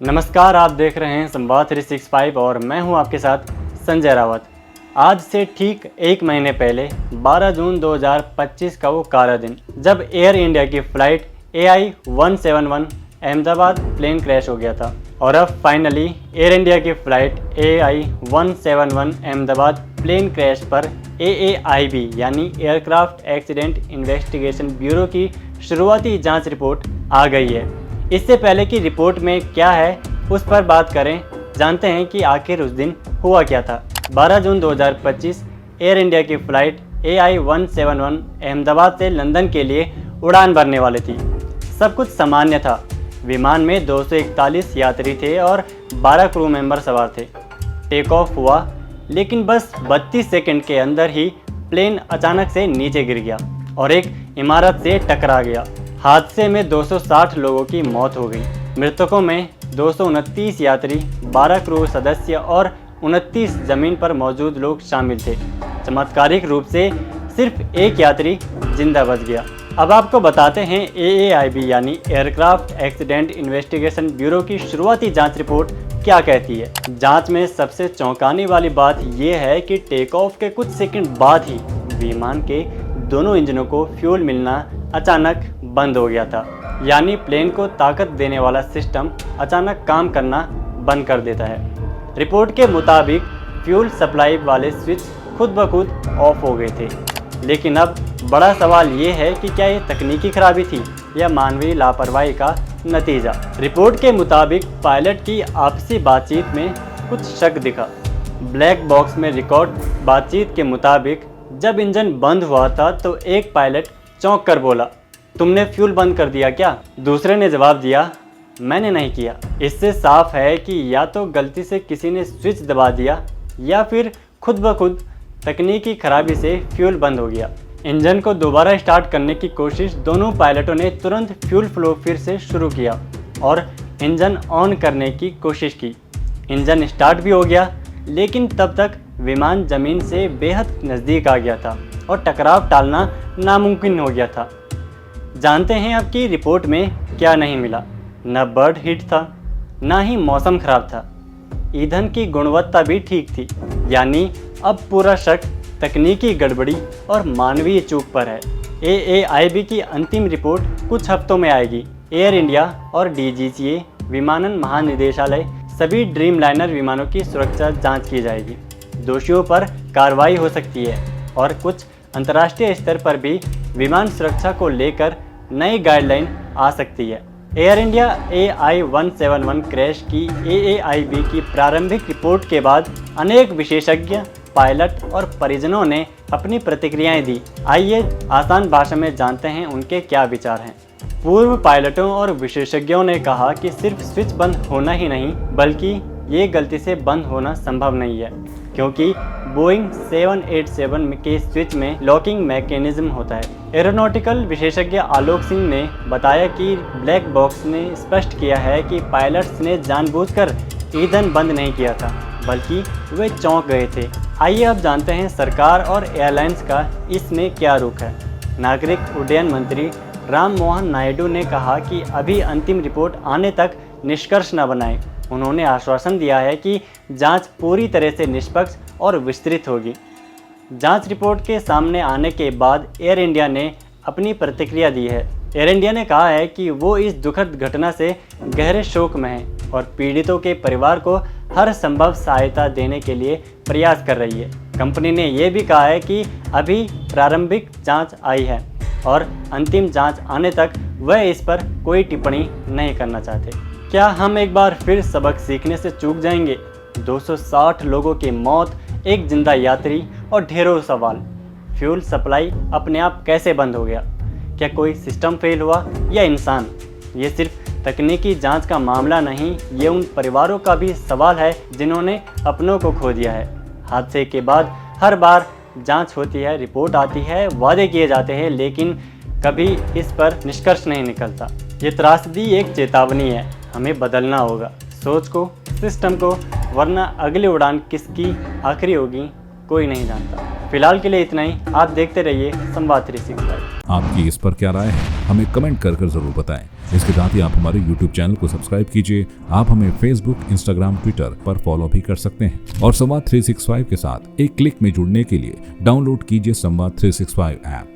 नमस्कार, आप देख रहे हैं संवाद 365 और मैं हूं आपके साथ संजय रावत। आज से ठीक एक महीने पहले 12 जून 2025 का वो काला दिन जब एयर इंडिया की flight AI 171 Ahmedabad plane crash हो गया था। और अब फाइनली एयर इंडिया की flight AI 171 Ahmedabad plane crash पर AAIB यानी एयरक्राफ्ट एक्सीडेंट इन्वेस्टिगेशन ब्यूरो की शुरुआती जांच रिपोर्ट आ गई है। इससे पहले कि रिपोर्ट में क्या है उस पर बात करें, जानते हैं कि आखिर उस दिन हुआ क्या था। 12 जून 2025 एयर इंडिया की फ़्लाइट AI 171 अहमदाबाद से लंदन के लिए उड़ान भरने वाली थी। सब कुछ सामान्य था। विमान में 241 यात्री थे और 12 क्रू मेंबर सवार थे। टेक ऑफ हुआ, लेकिन बस 32 सेकंड के अंदर ही प्लेन अचानक से नीचे गिर गया और एक इमारत से टकरा गया। हादसे में 260 लोगों की मौत हो गई। मृतकों में 229 यात्री, 12 क्रू सदस्य और 29 जमीन पर मौजूद लोग शामिल थे। चमत्कारिक रूप से सिर्फ एक यात्री जिंदा बच गया। अब आपको बताते हैं AAIB यानी एयरक्राफ्ट एक्सीडेंट इन्वेस्टिगेशन ब्यूरो की शुरुआती जांच रिपोर्ट क्या कहती है। जांच में सबसे चौंकाने वाली बात यह है कि टेक ऑफ के कुछ सेकंड बाद ही विमान के दोनों इंजनों को फ्यूल मिलना अचानक बंद हो गया था। यानी प्लेन को ताकत देने वाला सिस्टम अचानक काम करना बंद कर देता है। रिपोर्ट के मुताबिक फ्यूल सप्लाई वाले स्विच खुद ब खुद ऑफ हो गए थे। लेकिन अब बड़ा सवाल ये है कि क्या ये तकनीकी खराबी थी या मानवीय लापरवाही का नतीजा। रिपोर्ट के मुताबिक पायलट की आपसी बातचीत में कुछ शक दिखा। ब्लैक बॉक्स में रिकॉर्ड बातचीत के मुताबिक जब इंजन बंद हुआ था तो एक पायलट चौंक कर बोला, तुमने फ्यूल बंद कर दिया क्या? दूसरे ने जवाब दिया, मैंने नहीं किया। इससे साफ है कि या तो गलती से किसी ने स्विच दबा दिया या फिर खुद ब खुद तकनीकी खराबी से फ्यूल बंद हो गया। इंजन को दोबारा स्टार्ट करने की कोशिश दोनों पायलटों ने तुरंत फ्यूल फ्लो फिर से शुरू किया और इंजन ऑन करने की कोशिश की। इंजन स्टार्ट भी हो गया, लेकिन तब तक विमान ज़मीन से बेहद नज़दीक आ गया था और टकराव टालना नामुमकिन हो गया था। जानते हैं अब की रिपोर्ट में क्या नहीं मिला। न बर्ड हिट था, ना ही मौसम खराब था। ईंधन की गुणवत्ता भी ठीक थी। यानी अब पूरा शक तकनीकी गड़बड़ी और मानवीय चूक पर है। AAIB की अंतिम रिपोर्ट कुछ हफ्तों में आएगी। एयर इंडिया और DGCA विमानन महानिदेशालय सभी ड्रीमलाइनर विमानों की सुरक्षा जांच की जाएगी। दोषियों पर कार्रवाई हो सकती है और कुछ अंतर्राष्ट्रीय स्तर पर भी विमान सुरक्षा को लेकर नई गाइडलाइन आ सकती है। एयर इंडिया AI 171 क्रैश की AAIB की प्रारंभिक रिपोर्ट के बाद अनेक विशेषज्ञ, पायलट और परिजनों ने अपनी प्रतिक्रियाएं दी। आइए आसान भाषा में जानते हैं उनके क्या विचार हैं। पूर्व पायलटों और विशेषज्ञों ने कहा कि सिर्फ स्विच बंद होना ही नहीं, बल्कि ये गलती से बंद होना संभव नहीं है, क्योंकि बोइंग 787 के स्विच में लॉकिंग मैकेनिज्म होता है। एरोनॉटिकल विशेषज्ञ आलोक सिंह ने बताया कि ब्लैक बॉक्स ने स्पष्ट किया है कि पायलट्स ने जानबूझकर ईंधन बंद नहीं किया था, बल्कि वे चौंक गए थे। आइए अब जानते हैं सरकार और एयरलाइंस का इसमें क्या रुख है। नागरिक उड्डयन मंत्री राम मोहन नायडू ने कहा कि अभी अंतिम रिपोर्ट आने तक निष्कर्ष न बनाएं। उन्होंने आश्वासन दिया है कि जांच पूरी तरह से निष्पक्ष और विस्तृत होगी। जांच रिपोर्ट के सामने आने के बाद एयर इंडिया ने अपनी प्रतिक्रिया दी है। एयर इंडिया ने कहा है कि वो इस दुखद घटना से गहरे शोक में है और पीड़ितों के परिवार को हर संभव सहायता देने के लिए प्रयास कर रही है। कंपनी ने यह भी कहा है कि अभी प्रारंभिक जांच आई है और अंतिम जांच आने तक वह इस पर कोई टिप्पणी नहीं करना चाहते। क्या हम एक बार फिर सबक सीखने से चूक जाएंगे? 260 लोगों की मौत, एक जिंदा यात्री और ढेरों सवाल। फ्यूल सप्लाई अपने आप कैसे बंद हो गया? क्या कोई सिस्टम फेल हुआ या इंसान? ये सिर्फ तकनीकी जांच का मामला नहीं, ये उन परिवारों का भी सवाल है जिन्होंने अपनों को खो दिया है। हादसे के बाद हर बार जांच होती है, रिपोर्ट आती है, वादे किए जाते हैं, लेकिन कभी इस पर निष्कर्ष नहीं निकलता। ये त्रासदी एक चेतावनी है, हमें बदलना होगा सोच को, सिस्टम को, वरना अगली उड़ान किसकी आखिरी होगी कोई नहीं जानता। फिलहाल के लिए इतना ही, आप देखते रहिए संवाद 365। आपकी इस पर क्या राय है, हमें कमेंट कर जरूर बताएं। इसके साथ ही आप हमारे YouTube चैनल को सब्सक्राइब कीजिए। आप हमें Facebook, Instagram, Twitter पर फॉलो भी कर सकते हैं और संवाद 365 के साथ एक क्लिक में जुड़ने के लिए डाउनलोड कीजिए संवाद 365 ऐप।